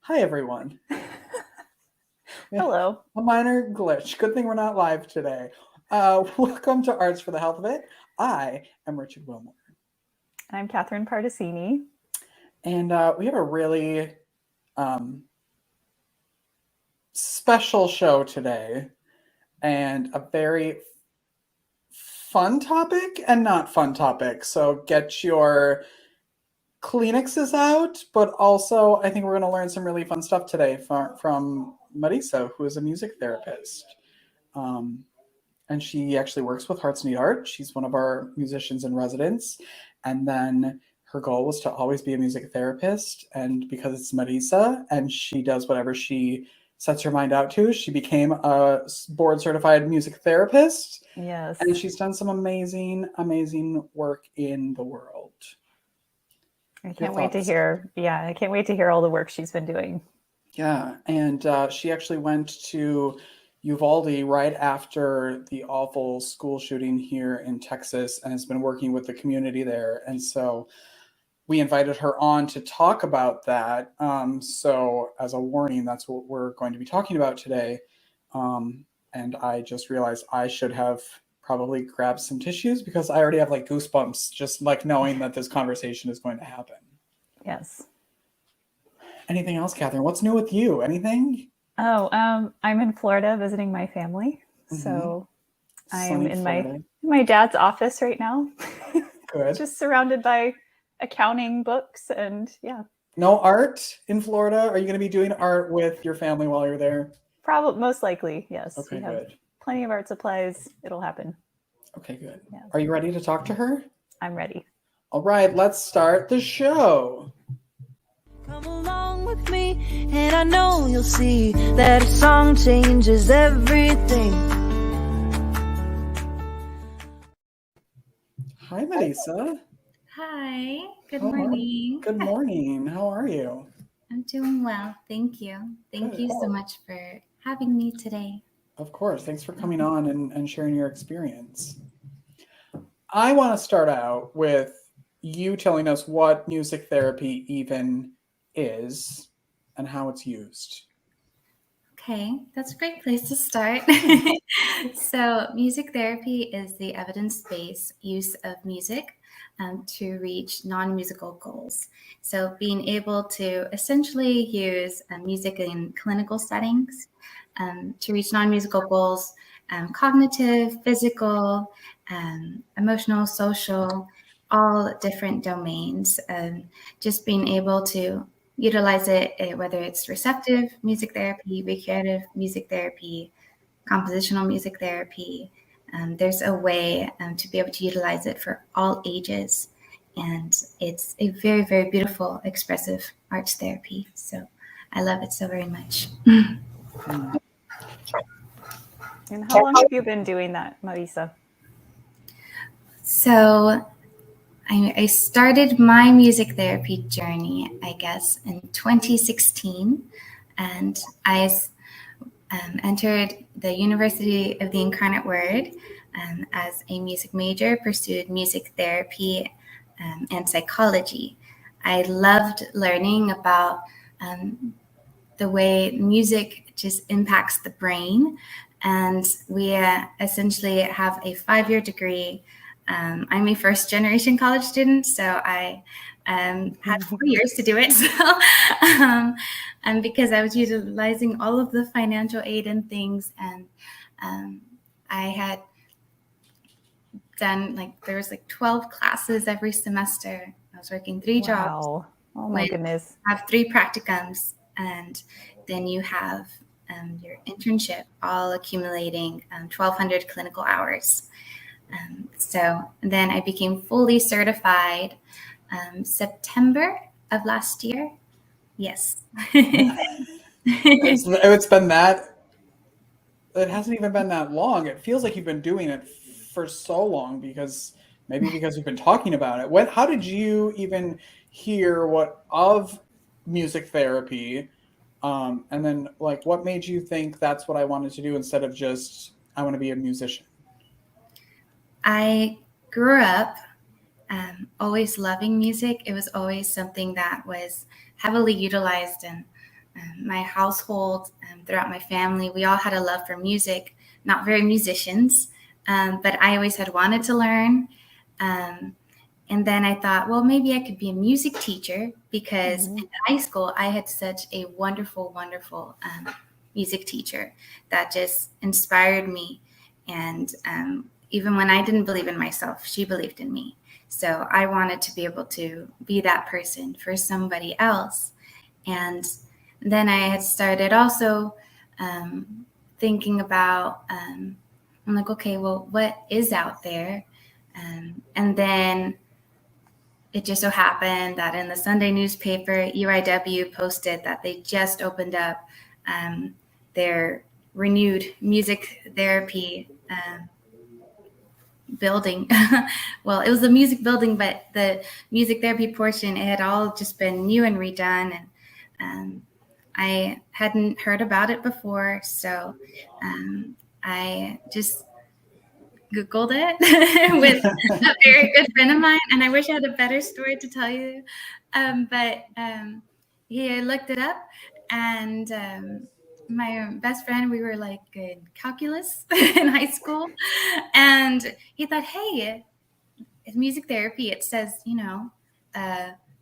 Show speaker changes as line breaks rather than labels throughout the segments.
Hi, everyone. We have
Hello.
a minor glitch. Good thing we're not live today. Welcome to Arts for the Health of It. I am Richard Wilmore.
I'm Catherine Pardesini.
And we have a really um, special show today and a very fun topic and not fun topic. So get your Kleenexes out, but also I think we're going to learn some really fun stuff today from Marisa, who is a music therapist. Um, and she actually works with Hearts Need Art. She's one of our musicians in residence. And then her goal was to always be a music therapist. And because it's Marisa and she does whatever she sets her mind out to, she became a board certified music therapist. And
Yes.
she's done some amazing, amazing work in the world.
I
Your
can't wait to
thoughts?
hear. Yeah, I can't wait to hear all the work she's been doing.
Yeah, and she actually went to Uvalde right after the awful school shooting here in Texas and has been working with the community there. And so we invited her on to talk about that. So, as a warning, that's what we're going to be talking about today. And I just realized I should have probably grabbed some tissues because I already have like goosebumps just like knowing that this conversation is going to happen.
Yes.
Anything else, Catherine? What's new with you? Anything?
Oh, I'm in Florida visiting my family.
Mm-hmm.
So I'm
Sunny
in my
Florida.
my dad's office right now,
Good.
just surrounded by accounting books and yeah,
No art in Florida? Are you going to be doing art with your family while you're there?
probably most likely yes. We
Okay,
have
good.
plenty of art supplies. It'll happen.
Okay, good.
Yes,
Are you ready to talk to her?
I'm ready.
All right, let's start the show.
Come along with me, and I know you'll see that a song changes everything.
Hi, Marisa.
Hi, good
How are
morning.
Good morning. How are you?
I'm doing well. Thank you. Thank
Good.
you so much for having me today.
Of course. Thanks for coming on and sharing your experience. I want to start out with you telling us what music therapy even is and how it's used.
Okay, that's a great place to start. So, music therapy is the evidence based use of music to reach non musical goals. So, being able to essentially use music in clinical settings to reach non musical goals, cognitive, physical, emotional, social, all different domains. Just being able to utilize it, whether it's receptive music therapy, recreative music therapy, compositional music therapy. There's a way to be able to utilize it for all ages. And it's a very, very beautiful, expressive arts therapy. So I love it so very much.
Mm.
And how long have you been doing that, Marisa?
So I started my music therapy journey, I guess, in 2016. And I entered the University of the Incarnate Word as a music major, pursued music therapy and psychology. I loved learning about the way music just impacts the brain. And we essentially have a 5-year degree. I'm a first generation college student, so I had 4 years to do it. So, and because I was utilizing all of the financial aid and things, and I had done there was 12 classes every semester. I was working 3 jobs,
Wow. Oh my
when
goodness.
you have 3 practicums, and then you have your internship, all accumulating 1,200 clinical hours. So then I became fully certified September of last year. Yes.
It's been that. It hasn't even been that long. It feels like you've been doing it for so long because maybe because we've been talking about it. How did you even hear what of music therapy? And then like what made you think that's what I wanted to do instead of just I want to be a musician?
I grew up always loving music. It was always something that was heavily utilized in my household, throughout my family, we all had a love for music, not very musicians, but I always had wanted to learn. And then I thought, well, maybe I could be a music teacher because in high school, I had such a wonderful, wonderful music teacher that just inspired me. And even when I didn't believe in myself, she believed in me. So I wanted to be able to be that person for somebody else. And then I had started also thinking about, I'm like, okay, well, what is out there? And then it just so happened that in the Sunday newspaper, UIW posted that they just opened up their renewed music therapy building. Well, it was a music building, but the music therapy portion, it had all just been new and redone. And I hadn't heard about it before. So I just Googled it with a very good friend of mine. And I wish I had a better story to tell you. But he looked it up, and my best friend, we were like in calculus in high school. And he thought, hey, it's music therapy. It says,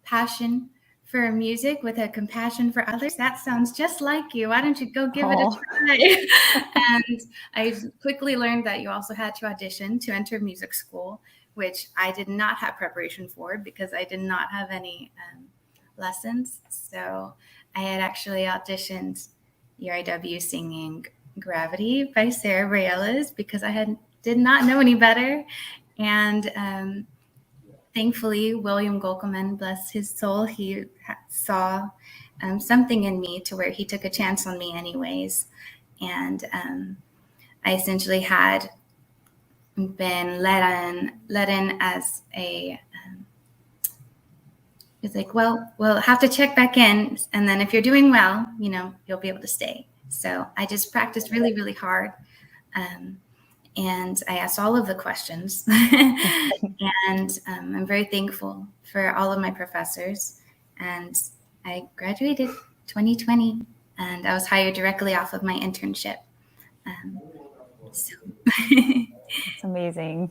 passion for music with a compassion for others. That sounds just like you. Why don't you go give it a try? And I quickly learned that you also had to audition to enter music school, which I did not have preparation for because I did not have any lessons. So I had actually auditioned UIW singing Gravity by Sarah Bareilles because I did not know any better. And thankfully, William Golkeman, bless his soul, he saw something in me to where he took a chance on me anyways. And I essentially had been let in as a, he's like, well, we'll have to check back in. And then if you're doing well, you'll be able to stay. So I just practiced really, really hard. And I asked all of the questions. And I'm very thankful for all of my professors. And I graduated 2020, and I was hired directly off of my internship.
It's amazing.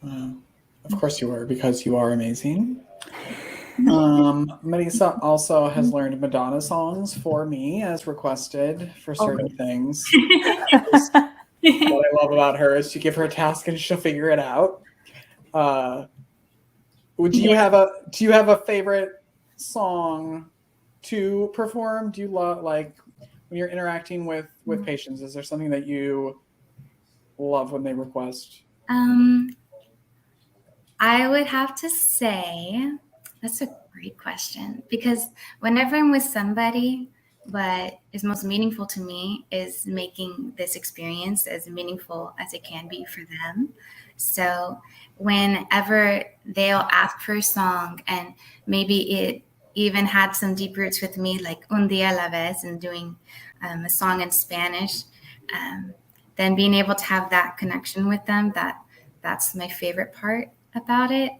Of course you were, because you are amazing. Marisa also has learned Madonna songs for me as requested for certain things. What I love about her is you give her a task and she'll figure it out. Do you have a favorite song to perform? Do you love, like, when you're interacting with patients, is there something that you love when they request?
I would have to say that's a great question, because whenever I'm with somebody, what is most meaningful to me is making this experience as meaningful as it can be for them. So whenever they'll ask for a song, and maybe it even had some deep roots with me, like Un Día a la Vez, and doing a song in Spanish, then being able to have that connection with them, that's my favorite part about it.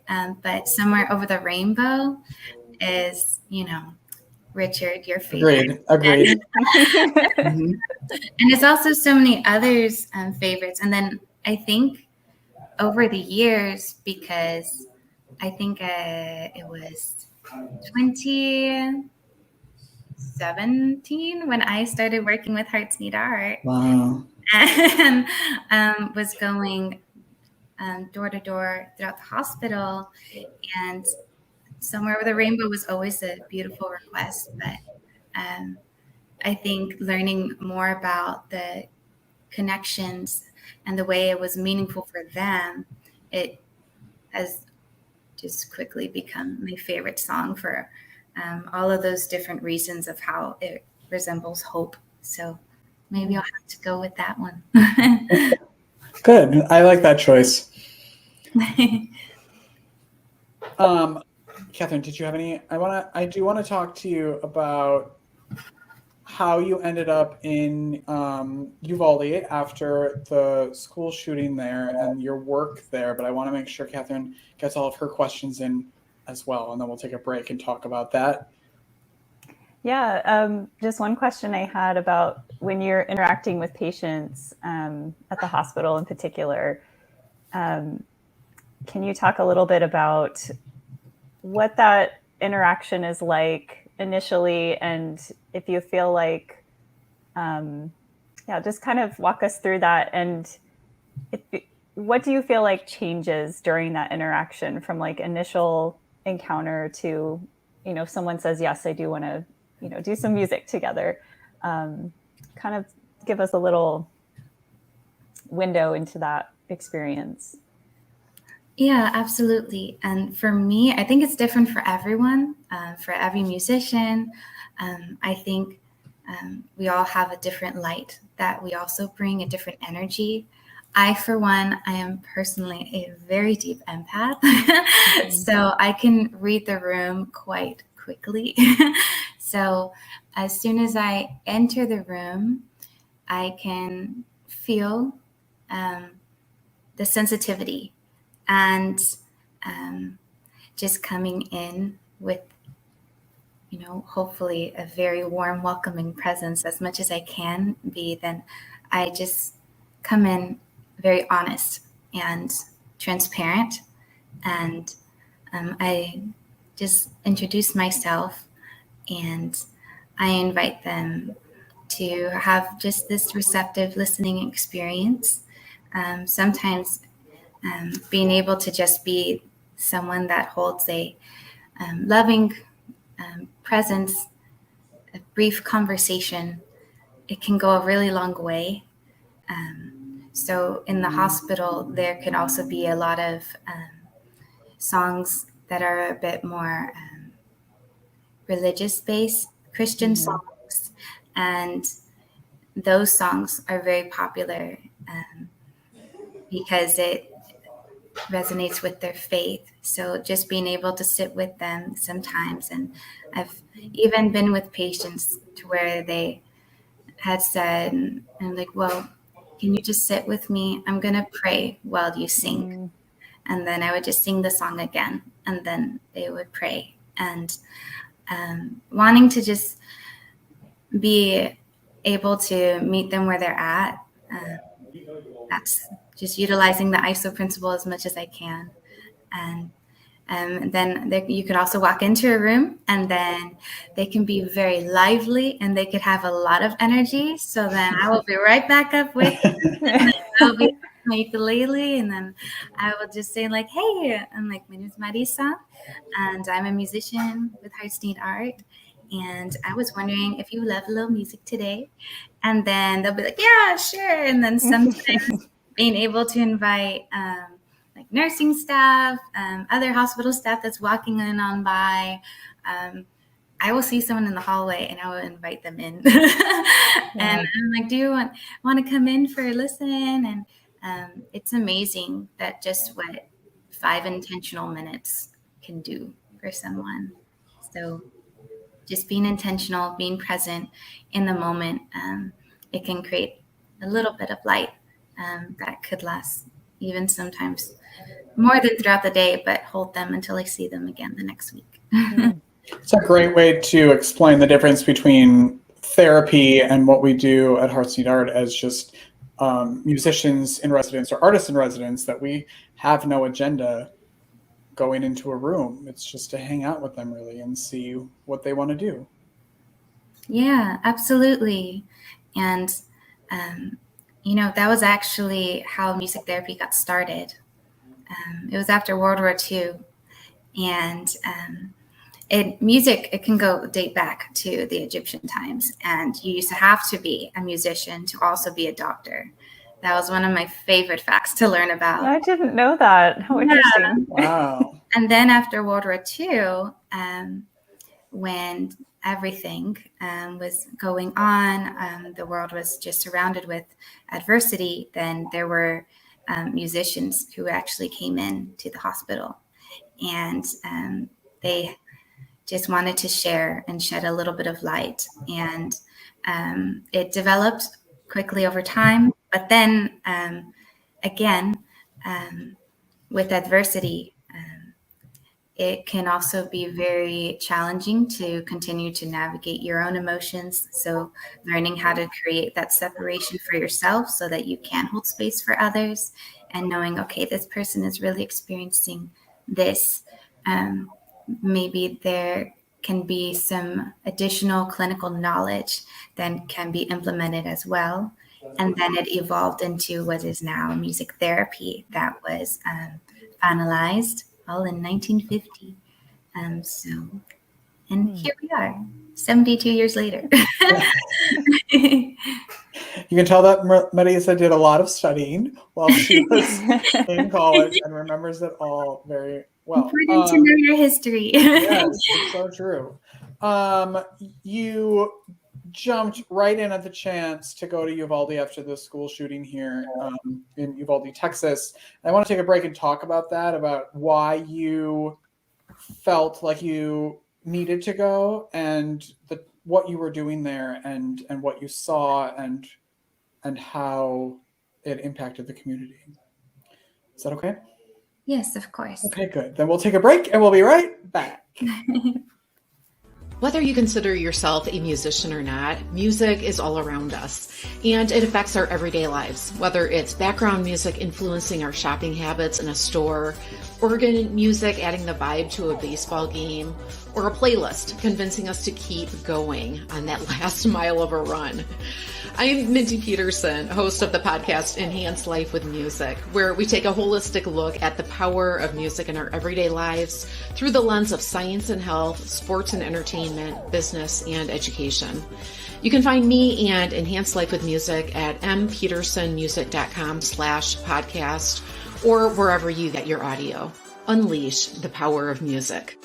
But Somewhere Over the Rainbow is, Richard, your favorite.
Agreed.
And there's also so many others favorites. And then I think over the years, because I think it was 2017 when I started working with Hearts Need Art.
Wow.
And was going door to door throughout the hospital, and Somewhere Over the Rainbow was always a beautiful request. But I think learning more about the connections and the way it was meaningful for them, it has just quickly become my favorite song for all of those different reasons of how it resembles hope. So maybe I'll have to go with that one.
Good. I like that choice. Catherine, did you have any? I do want to talk to you about how you ended up in Uvalde after the school shooting there and your work there, but I want to make sure Catherine gets all of her questions in as well, and then we'll take a break and talk about that.
Just one question I had about when you're interacting with patients at the hospital in particular. Can you talk a little bit about what that interaction is like initially, and if you feel like, just kind of walk us through that. And what do you feel like changes during that interaction from like initial encounter to, if someone says, yes, I do want to, do some music together? Kind of give us a little window into that experience.
Yeah, absolutely. And for me, I think it's different for everyone, for every musician. I think we all have a different light that we also bring, a different energy. I, for one, I am personally a very deep empath, so I can read the room quite quickly. So as soon as I enter the room, I can feel the sensitivity and just coming in with, hopefully a very warm, welcoming presence as much as I can be. Then I just come in very honest and transparent, and I just introduce myself, and I invite them to have just this receptive listening experience. Sometimes being able to just be someone that holds a loving presence, a brief conversation, it can go a really long way. So in the hospital, there can also be a lot of songs that are a bit more religious-based, Christian songs, and those songs are very popular because it resonates with their faith. So just being able to sit with them sometimes, and I've even been with patients to where they had said, and I'm like, well, can you just sit with me? I'm going to pray while you sing. And then I would just sing the song again, and then they would pray. And wanting to just be able to meet them where they're at. That's just utilizing the ISO principle as much as I can. And then you could also walk into a room, and then they can be very lively, and they could have a lot of energy. So then I will be right back up with I'll be my ukulele, and then I will just say like, hey, I'm like, my name is Marisa, and I'm a musician with Hearts Need Art. And I was wondering if you love a little music today. And then they'll be like, yeah, sure. And then sometimes being able to invite like nursing staff, other hospital staff that's walking in on by. I will see someone in the hallway and I will invite them in. And I'm like, do you want to come in for a listen? And it's amazing that just what 5 intentional minutes can do for someone. So just being intentional, being present in the moment, it can create a little bit of light that could last even sometimes more than throughout the day, but hold them until I see them again the next week.
It's a great way to explain the difference between therapy and what we do at Hearts Need Art as just musicians in residence or artists in residence, that we have no agenda going into a room. It's just to hang out with them really and see what they want to do.
Yeah, absolutely. And, that was actually how music therapy got started. It was after World War II. And music, it can date back to the Egyptian times. And you used to have to be a musician to also be a doctor. That was one of my favorite facts to learn about.
I didn't know that. How interesting.
Wow.
And then after World War II, when everything was going on, the world was just surrounded with adversity, then there were musicians who actually came in to the hospital. And they just wanted to share and shed a little bit of light. And it developed quickly over time. But then again, with adversity, it can also be very challenging to continue to navigate your own emotions. So learning how to create that separation for yourself so that you can hold space for others, and knowing, okay, this person is really experiencing this. Maybe there can be some additional clinical knowledge that can be implemented as well. And then it evolved into what is now music therapy that was finalized all in 1950. And here we are, 72 years later.
You can tell that Marisa did a lot of studying while she was in college and remembers it all very well.
Important to know your history.
Yes, it's so true. You jumped right in at the chance to go to Uvalde after the school shooting here in Uvalde, Texas. I want to take a break and talk about that, about why you felt like you needed to go, and what you were doing there, and what you saw, and how it impacted the community. Is that okay?
Yes, of course.
Okay, good. Then we'll take a break and we'll be right back.
Whether you consider yourself a musician or not, music is all around us, and it affects our everyday lives. Whether it's background music influencing our shopping habits in a store, organ music adding the vibe to a baseball game, or a playlist convincing us to keep going on that last mile of a run. I'm Mindy Peterson, host of the podcast Enhance Life with Music, where we take a holistic look at the power of music in our everyday lives through the lens of science and health, sports and entertainment, business, and education. You can find me and Enhance Life with Music at mpetersonmusic.com/podcast or wherever you get your audio. Unleash the power of music.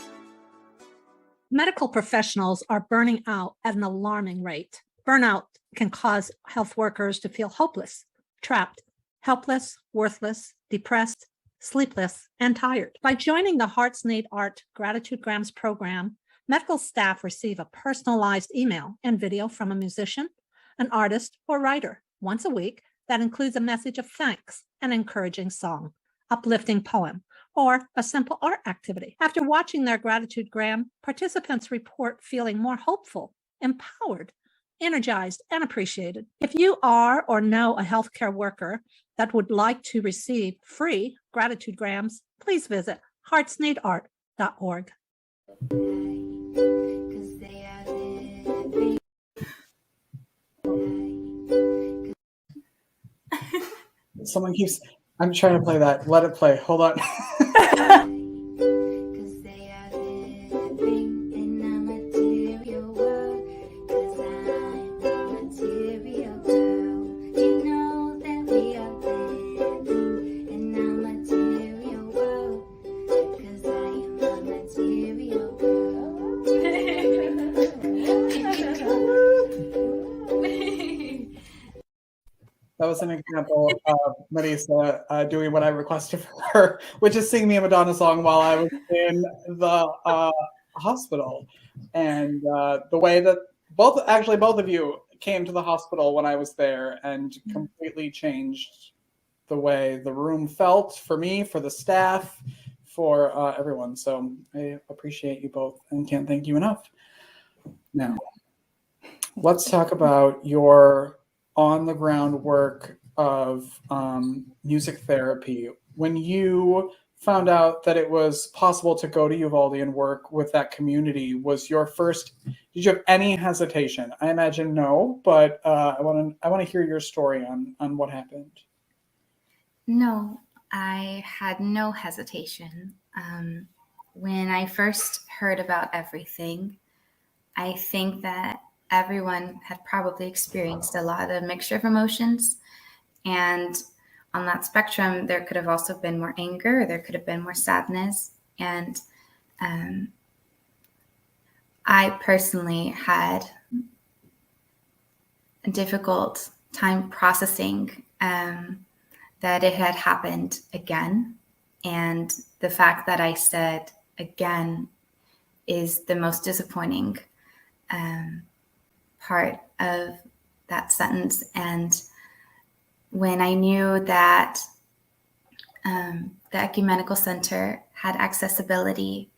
Medical professionals are burning out at an alarming rate. Burnout can cause health workers to feel hopeless, trapped, helpless, worthless, depressed, sleepless, and tired. By joining the Hearts Need Art Gratitude Grams program, medical staff receive a personalized email and video from a musician, an artist, or writer once a week that includes a message of thanks, an encouraging song, uplifting poem, or a simple art activity. After watching their gratitude gram, participants report feeling more hopeful, empowered, energized, and appreciated. If you are or know a healthcare worker that would like to receive free gratitude grams, please visit heartsneedart.org.
Someone keeps, I'm trying to play that. Let it play. Hold on. That was an example of Marisa doing what I requested for her, which is sing me a Madonna song while I was in the hospital. And the way that both of you came to the hospital when I was there and completely changed the way the room felt for me, for the staff, for everyone. So I appreciate you both and can't thank you enough. Now, let's talk about your on-the-ground work of music therapy. When you found out that it was possible to go to Uvalde and work with that community, did you have any hesitation? I imagine no, but I want to hear your story on what happened.
No, I had no hesitation. When I first heard about everything, I think that everyone had probably experienced a lot of mixture of emotions. And on that spectrum, there could have also been more anger, there could have been more sadness. And I personally had a difficult time processing that it had happened again. And the fact that I said again is the most disappointing part of that sentence. And when I knew that the Ecumenical Center had accessibility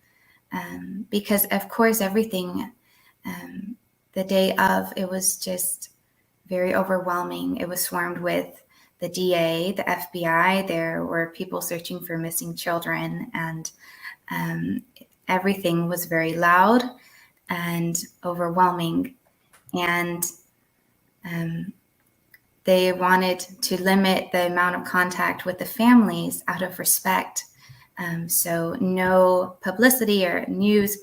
because of course everything, the day of, it was just very overwhelming. It was swarmed with the DA, the FBI. There were people searching for missing children, and everything was very loud and overwhelming. And they wanted to limit the amount of contact with the families out of respect. So no publicity or news,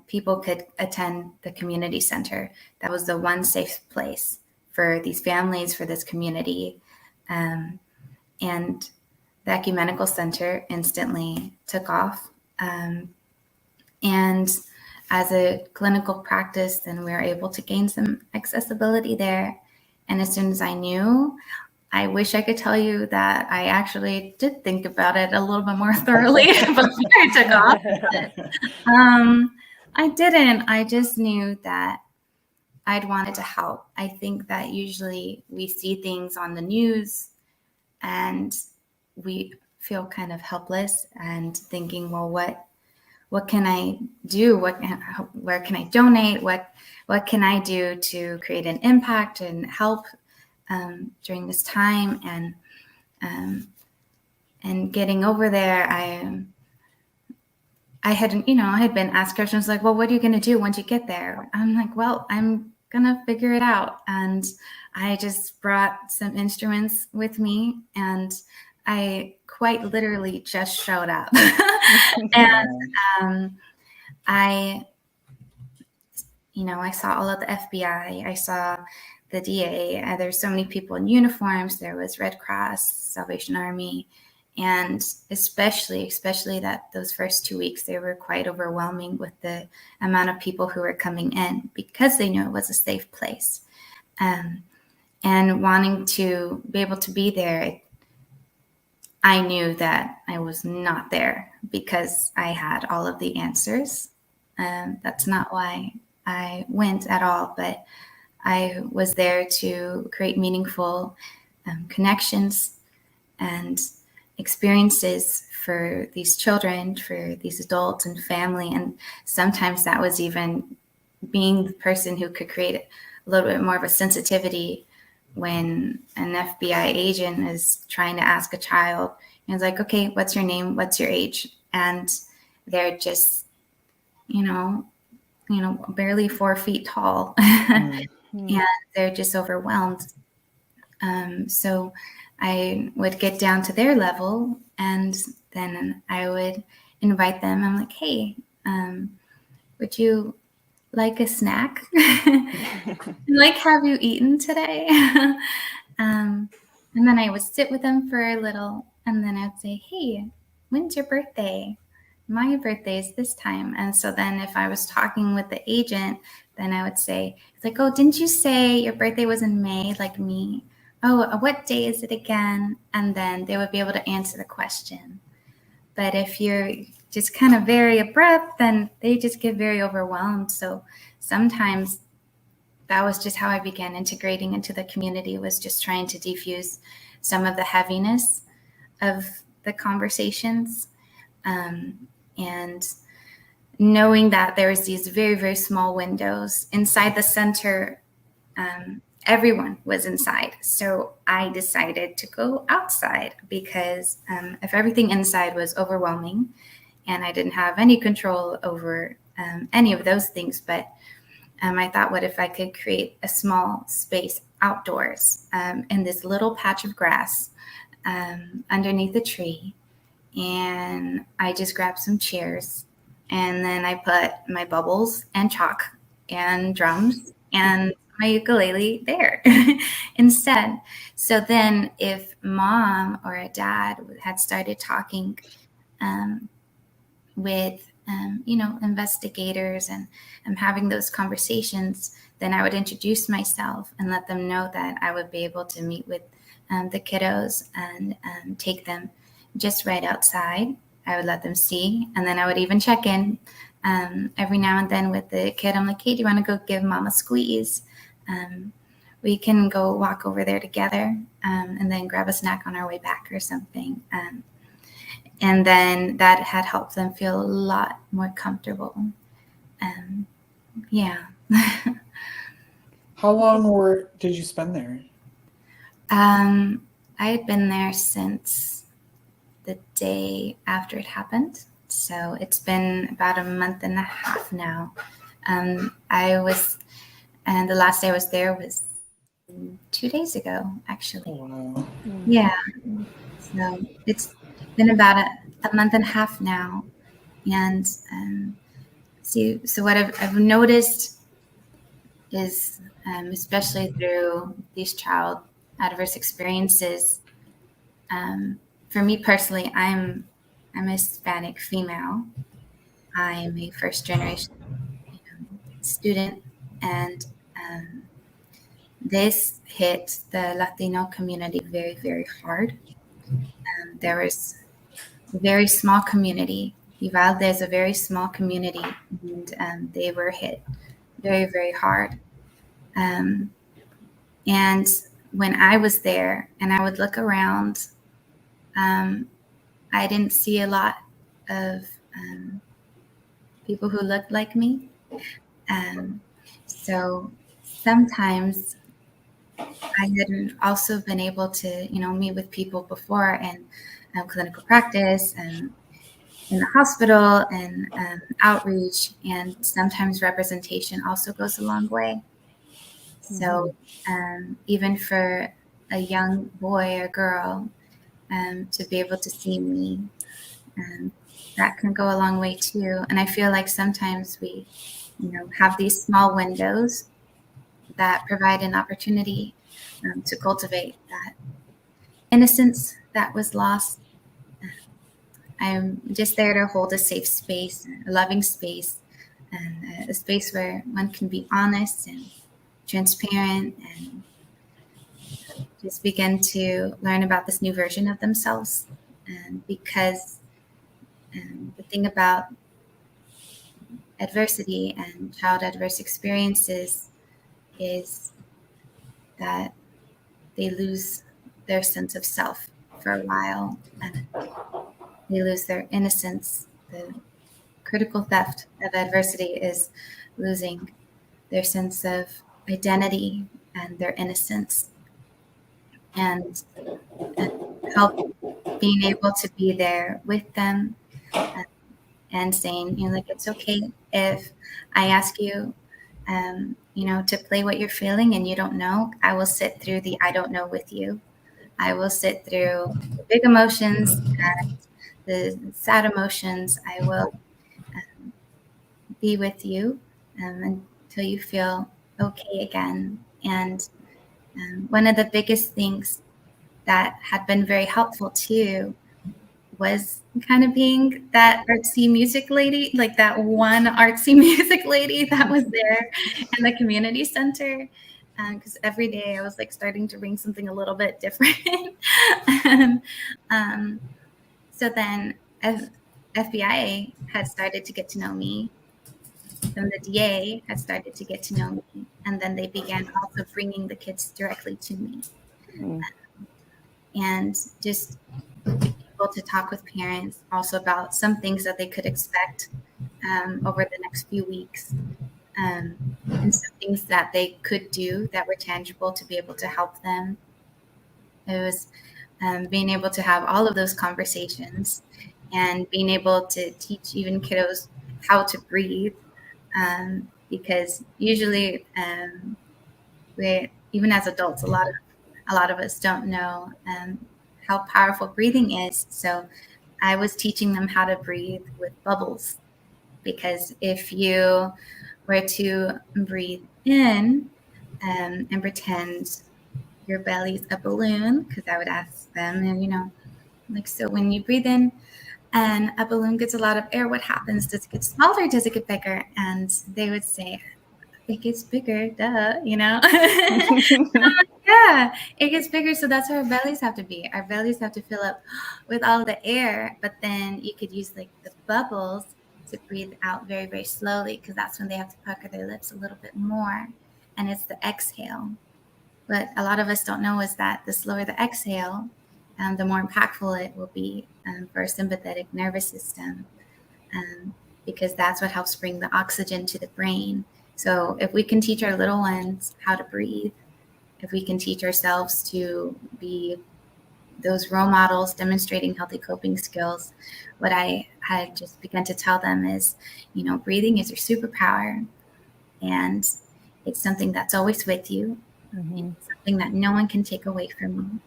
people could attend the community center. That was the one safe place for these families, for this community. And the ecumenical center instantly took off. And as a clinical practice, then we were able to gain some accessibility there. And as soon as I knew, I wish I could tell you that I actually did think about it a little bit more thoroughly before I took off. But, I didn't. I just knew that I'd wanted to help. I think that usually we see things on the news and we feel kind of helpless and thinking, well, what can I do? Where can I donate? What can I do to create an impact and help during this time? And getting over there, I had been asked questions like, well, what are you going to do once you get there? I'm like, well, I'm going to figure it out. And I just brought some instruments with me, and I quite literally just showed up. And I saw all of the FBI. I saw the DA. There's so many people in uniforms. There was Red Cross, Salvation Army. And especially that those first 2 weeks, they were quite overwhelming with the amount of people who were coming in because they knew it was a safe place. And wanting to be able to be there, I knew that I was not there because I had all of the answers. That's not why I went at all, but I was there to create meaningful connections and experiences for these children, for these adults and family. And sometimes that was even being the person who could create a little bit more of a sensitivity when an FBI agent is trying to ask a child, and it's like, okay, what's your name? What's your age? And they're just, barely 4 feet tall. And they're just overwhelmed. So I would get down to their level, and then I would invite them. I'm like, hey, would you like a snack? Like, have you eaten today? And then I would sit with them for a little, and then I'd say, hey, when's your birthday? My birthday is this time. And so then if I was talking with the agent, then I would say, it's like, oh, didn't you say your birthday was in May, like me? Oh, what day is it again? And then they would be able to answer the question. But if you're just kind of very abrupt, then they just get very overwhelmed. So sometimes that was just how I began integrating into the community, was just trying to diffuse some of the heaviness of the conversations. And knowing that there was these very, very small windows inside the center, everyone was inside. So I decided to go outside because if everything inside was overwhelming and I didn't have any control over any of those things, but I thought, what if I could create a small space outdoors in this little patch of grass underneath a tree. And I just grabbed some chairs, and then I put my bubbles and chalk and drums and my ukulele there instead. So then if mom or a dad had started talking with investigators and having those conversations, then I would introduce myself and let them know that I would be able to meet with the kiddos and take them just right outside. I would let them see, and then I would even check in every now and then with the kid. I'm like, hey, do you want to go give mom a squeeze? We can go walk over there together and then grab a snack on our way back or something. And then that had helped them feel a lot more comfortable. Yeah.
How long did you spend there?
I had been there since the day after it happened. So it's been about a month and a half now. And the last day I was there was 2 days ago, actually.
Oh, wow.
Yeah. So it's been about a month and a half now. And so what I've noticed is, especially through these child adverse experiences, for me personally, I'm a Hispanic female. I'm a first generation student, and this hit the Latino community very, very hard. There was a very small community. Uvalde is a very small community, and they were hit very, very hard. And when I was there and I would look around, I didn't see a lot of people who looked like me. So sometimes I hadn't also been able to, meet with people before and clinical practice and in the hospital and outreach, and sometimes representation also goes a long way. So even for a young boy or girl to be able to see me, that can go a long way too. And I feel like sometimes we, have these small windows that provide an opportunity to cultivate that innocence that was lost. I'm just there to hold a safe space, a loving space, and a space where one can be honest and transparent and just begin to learn about this new version of themselves. And because the thing about adversity and child adverse experiences is that they lose their sense of self for a while, and they lose their innocence. The critical theft of adversity is losing their sense of identity and their innocence, and help being able to be there with them and saying, like, it's okay if I ask you, to play what you're feeling and you don't know. I will sit through the I don't know with you. I will sit through the big emotions and the sad emotions. I will be with you until you feel okay again. And one of the biggest things that had been very helpful too was kind of being that artsy music lady, like that one artsy music lady that was there in the community center. Because every day I was like starting to bring something a little bit different. So then FBI had started to get to know me. Then the DA had started to get to know me. And then they began also bringing the kids directly to me. And just able to talk with parents also about some things that they could expect over the next few weeks. And some things that they could do that were tangible to be able to help them. It was being able to have all of those conversations and being able to teach even kiddos how to breathe, because usually we, even as adults, a lot of us don't know how powerful breathing is. So I was teaching them how to breathe with bubbles, because if you were to breathe in and pretend your belly's a balloon, because I would ask them, and so when you breathe in and a balloon gets a lot of air, what happens? Does it get smaller? Does it get bigger? And they would say, it gets bigger, duh, Yeah, it gets bigger. So that's how our bellies have to be. Our bellies have to fill up with all the air, but then you could use like the bubbles to breathe out very, very slowly, because that's when they have to pucker their lips a little bit more. And it's the exhale. What a lot of us don't know is that the slower the exhale, the more impactful it will be for our sympathetic nervous system, because that's what helps bring the oxygen to the brain. So if we can teach our little ones how to breathe, if we can teach ourselves to be those role models demonstrating healthy coping skills, what I had just begun to tell them is, breathing is your superpower, and it's something that's always with you. It's something that no one can take away from you.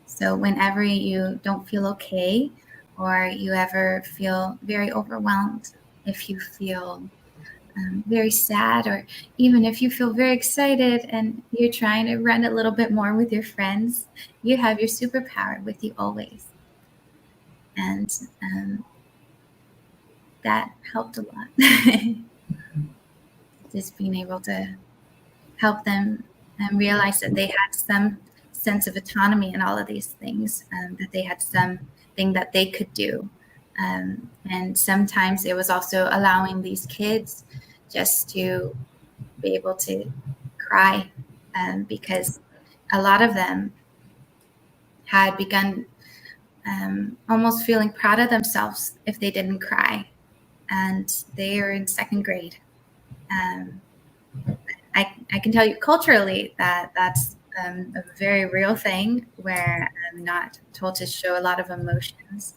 So whenever you don't feel okay, or you ever feel very overwhelmed, if you feel very sad, or even if you feel very excited and you're trying to run a little bit more with your friends, you have your superpower with you always. And that helped a lot. Just being able to help them realize that they had some sense of autonomy in all of these things, that they had something that they could do. And sometimes it was also allowing these kids just to be able to cry, because a lot of them had begun almost feeling proud of themselves if they didn't cry. And they are in second grade. I can tell you culturally that that's a very real thing, where I'm not told to show a lot of emotions,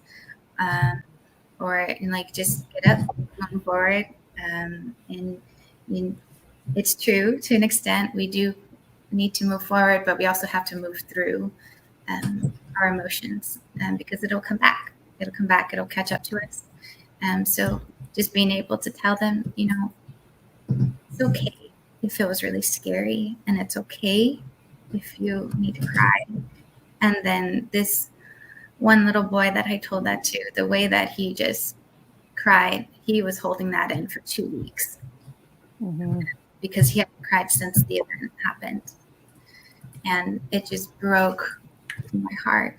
or just get up, move forward. And it's true to an extent. We do need to move forward, but we also have to move through our emotions, because it'll come back. It'll catch up to us. So just being able to tell them, it's okay if it was really scary, and it's okay if you need to cry. And then this one little boy that I told that to, the way that he just cried, he was holding that in for 2 weeks, because he hadn't cried since the event happened. And it just broke my heart.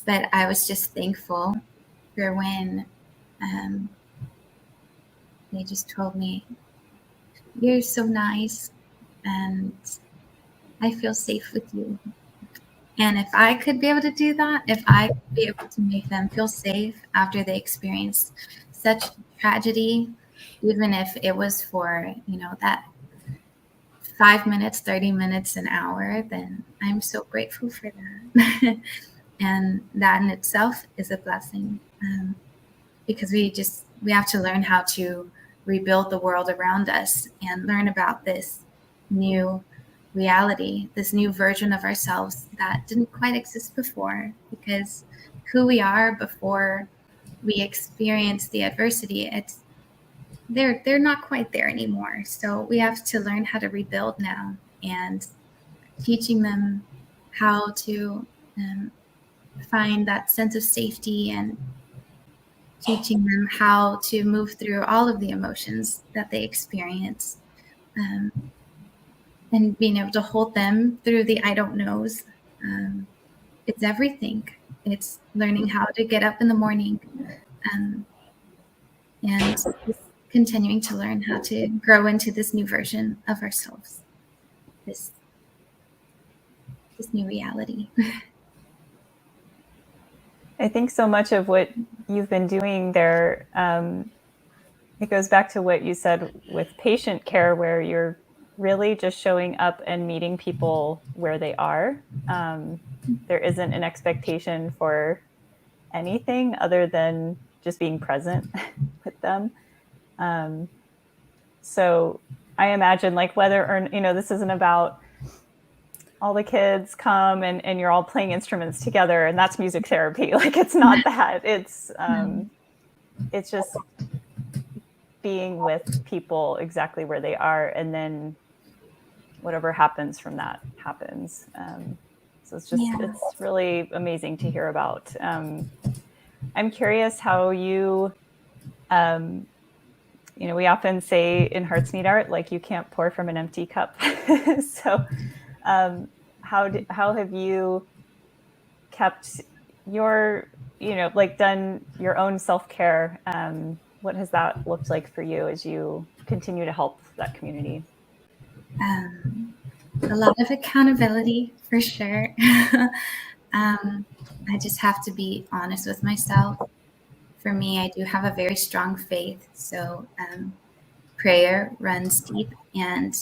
But I was just thankful for when they just told me, "You're so nice, and I feel safe with you." And if I could be able to do that, if I could be able to make them feel safe after they experienced such tragedy, even if it was for, that 5 minutes, 30 minutes, an hour, then I'm so grateful for that. And that in itself is a blessing, because we have to learn how to rebuild the world around us and learn about this new reality, this new version of ourselves that didn't quite exist before, because who we are before we experience the adversity, they're not quite there anymore. So we have to learn how to rebuild now, and teaching them how to find that sense of safety, and teaching them how to move through all of the emotions that they experience, and being able to hold them through the I don't knows. It's everything. It's learning how to get up in the morning, and just continuing to learn how to grow into this new version of ourselves, this new reality.
I think so much of what you've been doing there, it goes back to what you said with patient care, where you're really just showing up and meeting people where they are. There isn't an expectation for anything other than just being present with them. So I imagine, whether or, this isn't about all the kids come and you're all playing instruments together and that's music therapy. It's not that. It's just being with people exactly where they are, and then whatever happens from that happens. So it's just, it's really amazing to hear about. I'm curious how you, we often say in Hearts Need Art, you can't pour from an empty cup. So how have you kept your, done your own self-care? What has that looked like for you as you continue to help that community?
A a lot of accountability for sure. I just have to be honest with myself. For me, I do have a very strong faith, so prayer runs deep, and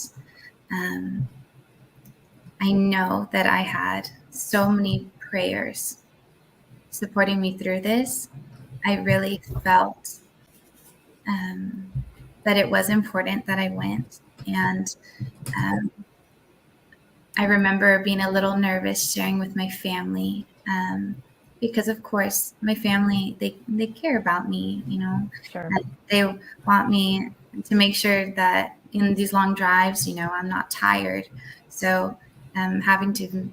I know that I had so many prayers supporting me through this. I really felt that it was important that I went, and I remember being a little nervous sharing with my family, because of course my family, they care about me, you know.
Sure.
And they want me to make sure that in these long drives, you know, I'm not tired. So having to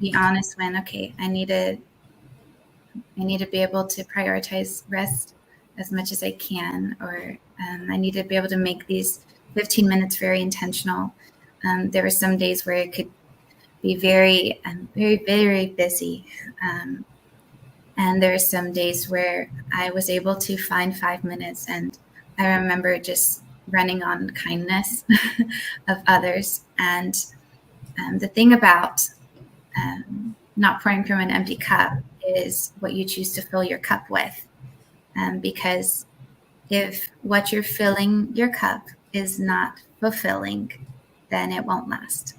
be honest when, okay, I need to be able to prioritize rest as much as I can, or I need to be able to make these 15 minutes very intentional. There were some days where it could be very, very busy. And there are some days where I was able to find 5 minutes, and I remember just running on kindness of others. And the thing about not pouring from an empty cup is what you choose to fill your cup with. Because if what you're filling your cup is not fulfilling, then it won't last.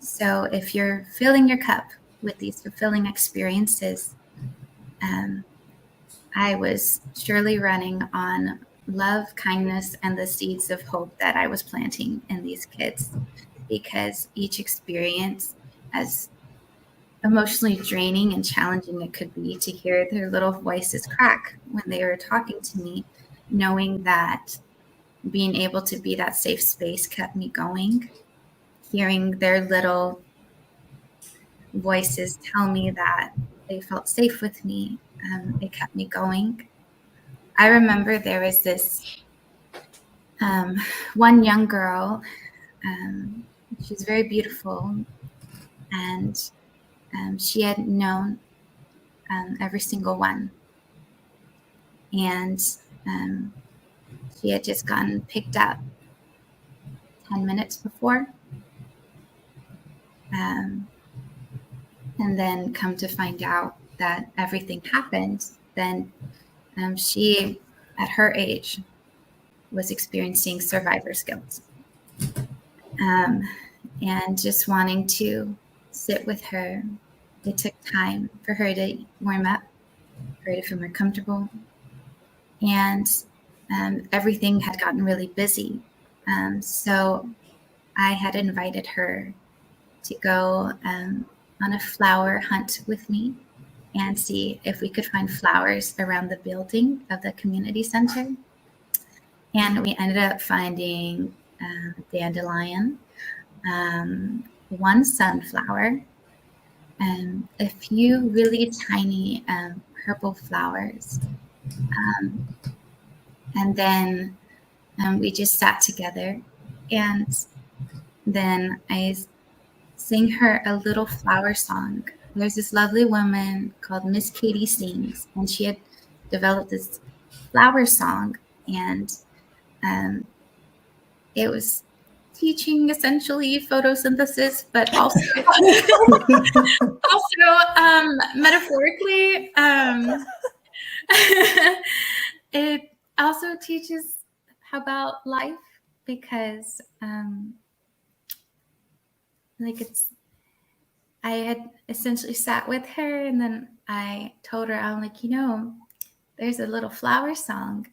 So if you're filling your cup with these fulfilling experiences, I was surely running on love, kindness, and the seeds of hope that I was planting in these kids, because each experience, as emotionally draining and challenging it could be to hear their little voices crack when they were talking to me, knowing that being able to be that safe space kept me going. Hearing their little voices tell me that they felt safe with me, it kept me going. I remember there was this one young girl. She was very beautiful, and she had known every single one. And she had just gotten picked up 10 minutes before. And then come to find out that everything happened, then she, at her age, was experiencing survivor's guilt. And just wanting to sit with her, it took time for her to warm up, for her to feel more comfortable. And everything had gotten really busy. So I had invited her to go on a flower hunt with me and see if we could find flowers around the building of the community center. And we ended up finding dandelion, one sunflower, and a few really tiny purple flowers. And then we just sat together, and then I sang her a little flower song. There's this lovely woman called Miss Katie Sings, and she had developed this flower song, and it was teaching essentially photosynthesis, but also metaphorically, it also teaches about life, because I had essentially sat with her, and then I told her, I'm like, you know, there's a little flower song.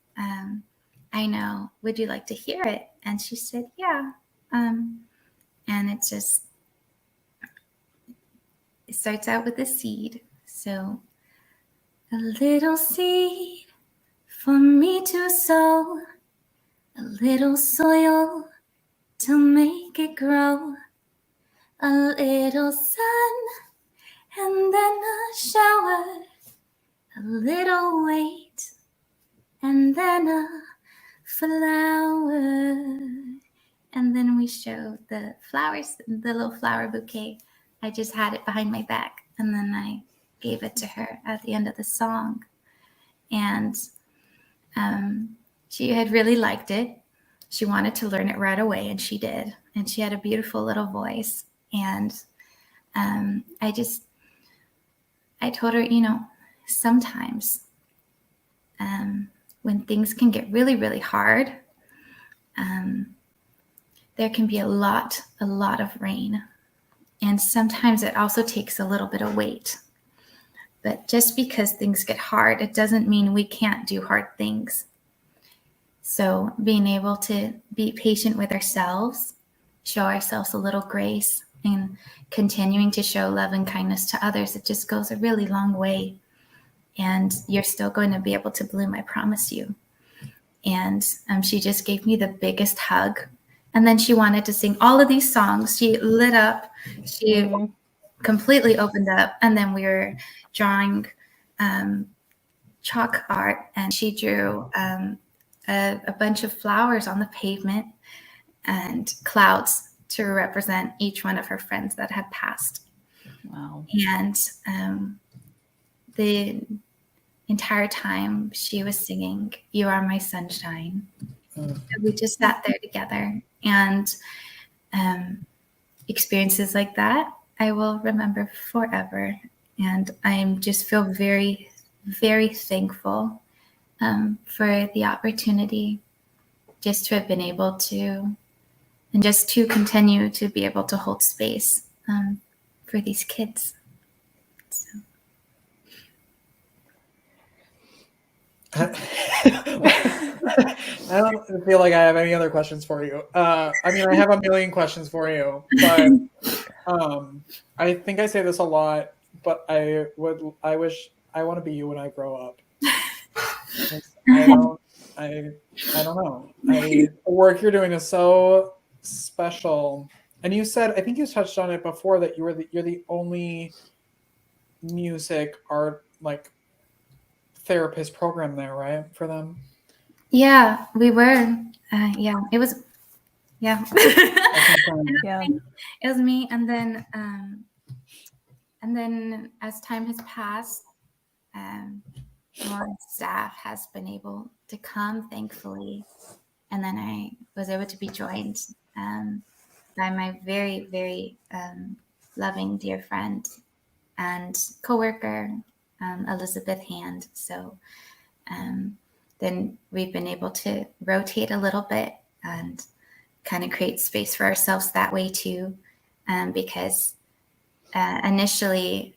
I know. Would you like to hear it? And she said, yeah. And it starts out with a seed. So, a little seed for me to sow, a little soil to make it grow, a little sun, and then a shower, a little wait, and then a flower. And then we showed the flowers, the little flower bouquet. I just had it behind my back, and then I gave it to her at the end of the song. And she had really liked it. She wanted to learn it right away, and she did. and she had a beautiful little voice. And I told her, sometimes when things can get really, really hard, there can be a lot of rain. And sometimes it also takes a little bit of weight. But just because things get hard, it doesn't mean we can't do hard things. So being able to be patient with ourselves, show ourselves a little grace, and continuing to show love and kindness to others, it just goes a really long way. And you're still going to be able to bloom, I promise you. And she just gave me the biggest hug. And then she wanted to sing all of these songs. She lit up. She completely opened up. And then we were drawing chalk art. And she drew a bunch of flowers on the pavement and clouds to represent each one of her friends that had passed.
Wow.
And the entire time she was singing, "You Are My Sunshine." And we just sat there together, and experiences like that I will remember forever. And I just feel very, very thankful for the opportunity just to have been able to, and just to continue to be able to hold space for these kids. So.
I don't feel like I have any other questions for you. I mean, I have a million questions for you, but I think I say this a lot, but I wish I want to be you when I grow up. I don't know. The work you're doing is so special. And you said, I think you touched on it before, that you're the only music art like therapist program there, right, for them?
Yeah, we were. Yeah, it was. Yeah, it was me. And then as time has passed, more staff has been able to come, thankfully. And then I was able to be joined by my very, very loving dear friend and coworker, Elizabeth Hand. So then we've been able to rotate a little bit and kind of create space for ourselves that way too, because initially,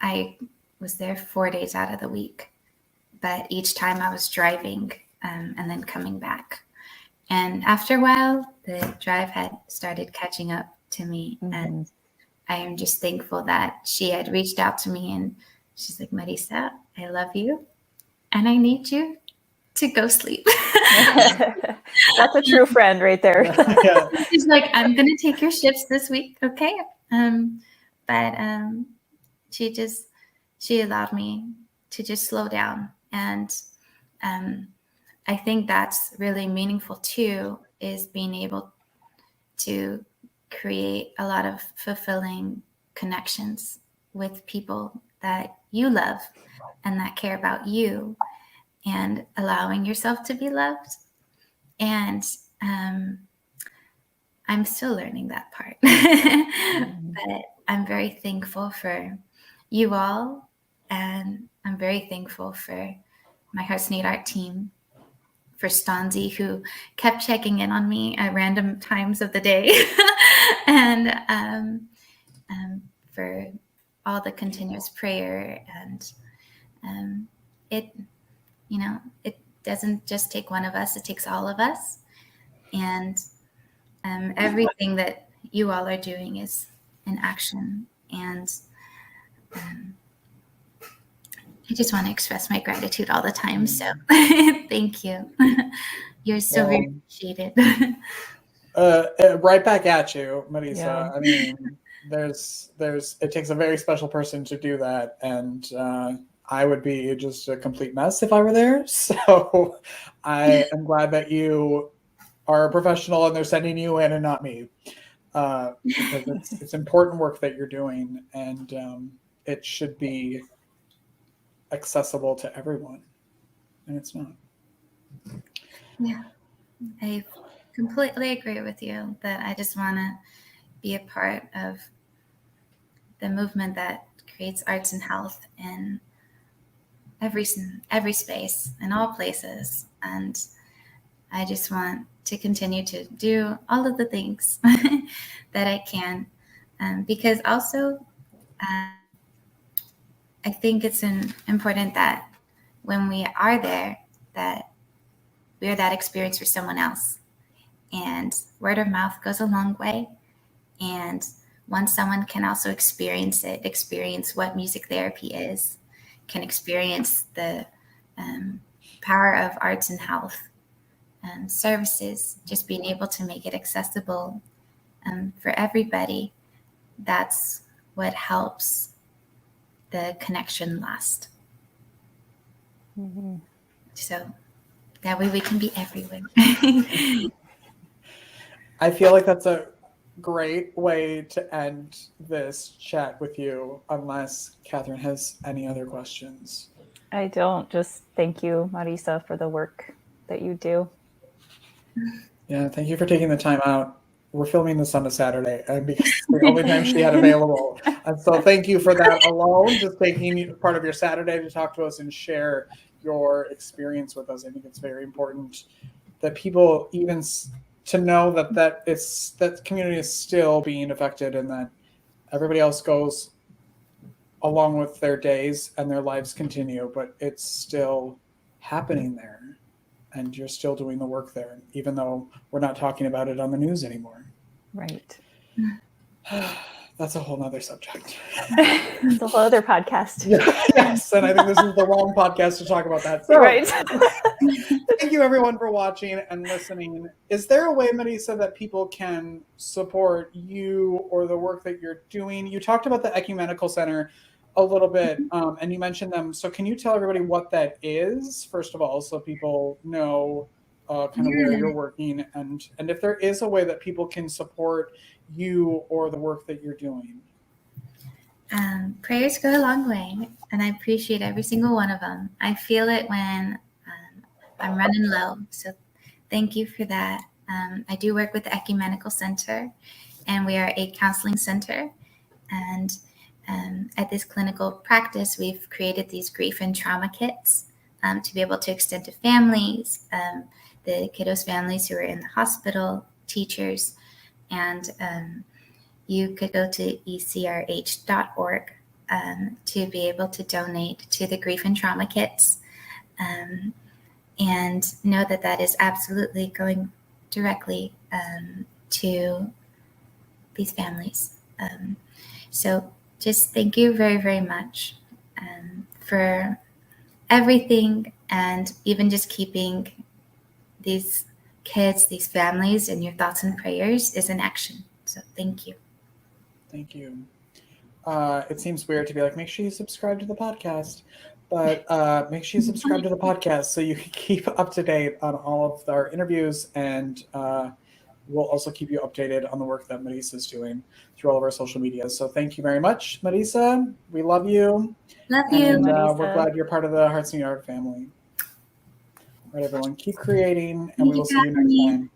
I was there 4 days out of the week, but each time I was driving and then coming back. And after a while, the drive had started catching up to me. Mm-hmm. And I am just thankful that she had reached out to me, and she's like, "Marisa, I love you and I need you to go sleep."
That's a true friend right there.
Yeah. She's like, "I'm going to take your shifts this week. Okay." But she allowed me to just slow down. And I think that's really meaningful too, is being able to create a lot of fulfilling connections with people that you love and that care about you, and allowing yourself to be loved. And I'm still learning that part. But I'm very thankful for you all, and I'm very thankful for my Hearts Need Art team, for Stanzi, who kept checking in on me at random times of the day, and for all the continuous prayer. And it doesn't just take one of us, it takes all of us. And everything that you all are doing is in action. And I just want to express my gratitude all the time. So thank you. You're so very appreciated.
Right back at you, Marisa.
Yeah.
I mean, it takes a very special person to do that. And I would be just a complete mess if I were there. So I am glad that you are a professional and they're sending you in and not me. Because it's important work that you're doing, and it should be accessible to everyone, and it's not.
Yeah, I completely agree with you that I just want to be a part of the movement that creates arts and health in every space, in all places. And I just want to continue to do all of the things that I can. Because also, I think it's important that when we are there, that we are that experience for someone else. And word of mouth goes a long way. And once someone can also experience what music therapy is, can experience the power of arts and health services, just being able to make it accessible for everybody, that's what helps the connection last.
Mm-hmm.
So that way we can be everywhere.
I feel like that's a great way to end this chat with you, unless Catherine has any other questions.
I don't. Just thank you, Marisa, for the work that you do.
Yeah, thank you for taking the time out. We're filming this on a Saturday, and because it's the only time she had available. And so thank you for that alone, just taking part of your Saturday to talk to us and share your experience with us. I think it's very important that people even to know that community is still being affected, and that everybody else goes along with their days and their lives continue, but it's still happening there. And you're still doing the work there, even though we're not talking about it on the news anymore.
Right.
That's a whole nother subject.
It's a whole other podcast.
Yes, and I think this is the wrong podcast to talk about that. So,
Right.
thank you everyone for watching and listening. Is there a way, Marisa, that people can support you or the work that you're doing? You talked about the Ecumenical Center a little bit, and you mentioned them. So can you tell everybody what that is, first of all, so people know kind of where you're working, and if there is a way that people can support you or the work that you're doing?
Prayers go a long way, and I appreciate every single one of them. I feel it when I'm running low, so thank you for that. I do work with the Ecumenical Center, and we are a counseling center, and at this clinical practice, we've created these grief and trauma kits to be able to extend to families, the kiddos' families who are in the hospital, teachers, and you could go to ecrh.org to be able to donate to the grief and trauma kits, and know that that is absolutely going directly to these families. So just thank you very, very much for everything, and even just keeping these kids, these families in your thoughts and prayers is an action. So thank you.
Thank you. It seems weird to be like, make sure you subscribe to the podcast, but make sure you subscribe to the podcast so you can keep up to date on all of our interviews, and we'll also keep you updated on the work that Marisa is doing through all of our social media. So thank you very much, Marisa. We love you.
Love you.
And
Marisa.
we're glad you're part of the Hearts and Art family. All right, everyone, keep creating, and we will see you next time.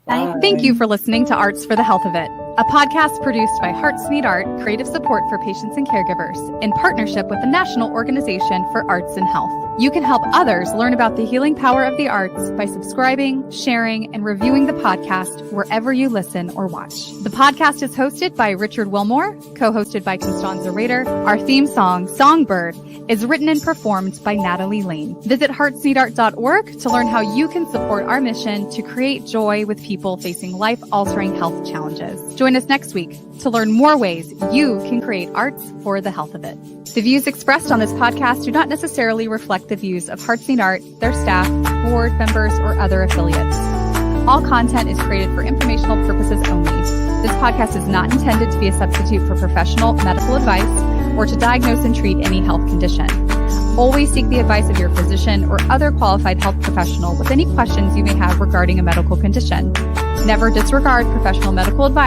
Bye.
Thank you for listening to Arts for the Health of It, a podcast produced by Hearts Need Art Creative Support for Patients and Caregivers in partnership with the National Organization for Arts and Health. You can help others learn about the healing power of the arts by subscribing, sharing, and reviewing the podcast wherever you listen or watch. The podcast is hosted by Richard Wilmore, co-hosted by Constanza Rader. Our theme song, Songbird, is written and performed by Natalie Lane. Visit heartsneedart.org to learn how you can support our mission to create joy with people facing life-altering health challenges. Join us next week to learn more ways you can create arts for the health of it. The views expressed on this podcast do not necessarily reflect the views of Hearts Need Art, their staff, board members, or other affiliates. All content is created for informational purposes only. This podcast is not intended to be a substitute for professional medical advice or to diagnose and treat any health condition. Always seek the advice of your physician or other qualified health professional with any questions you may have regarding a medical condition. Never disregard professional medical advice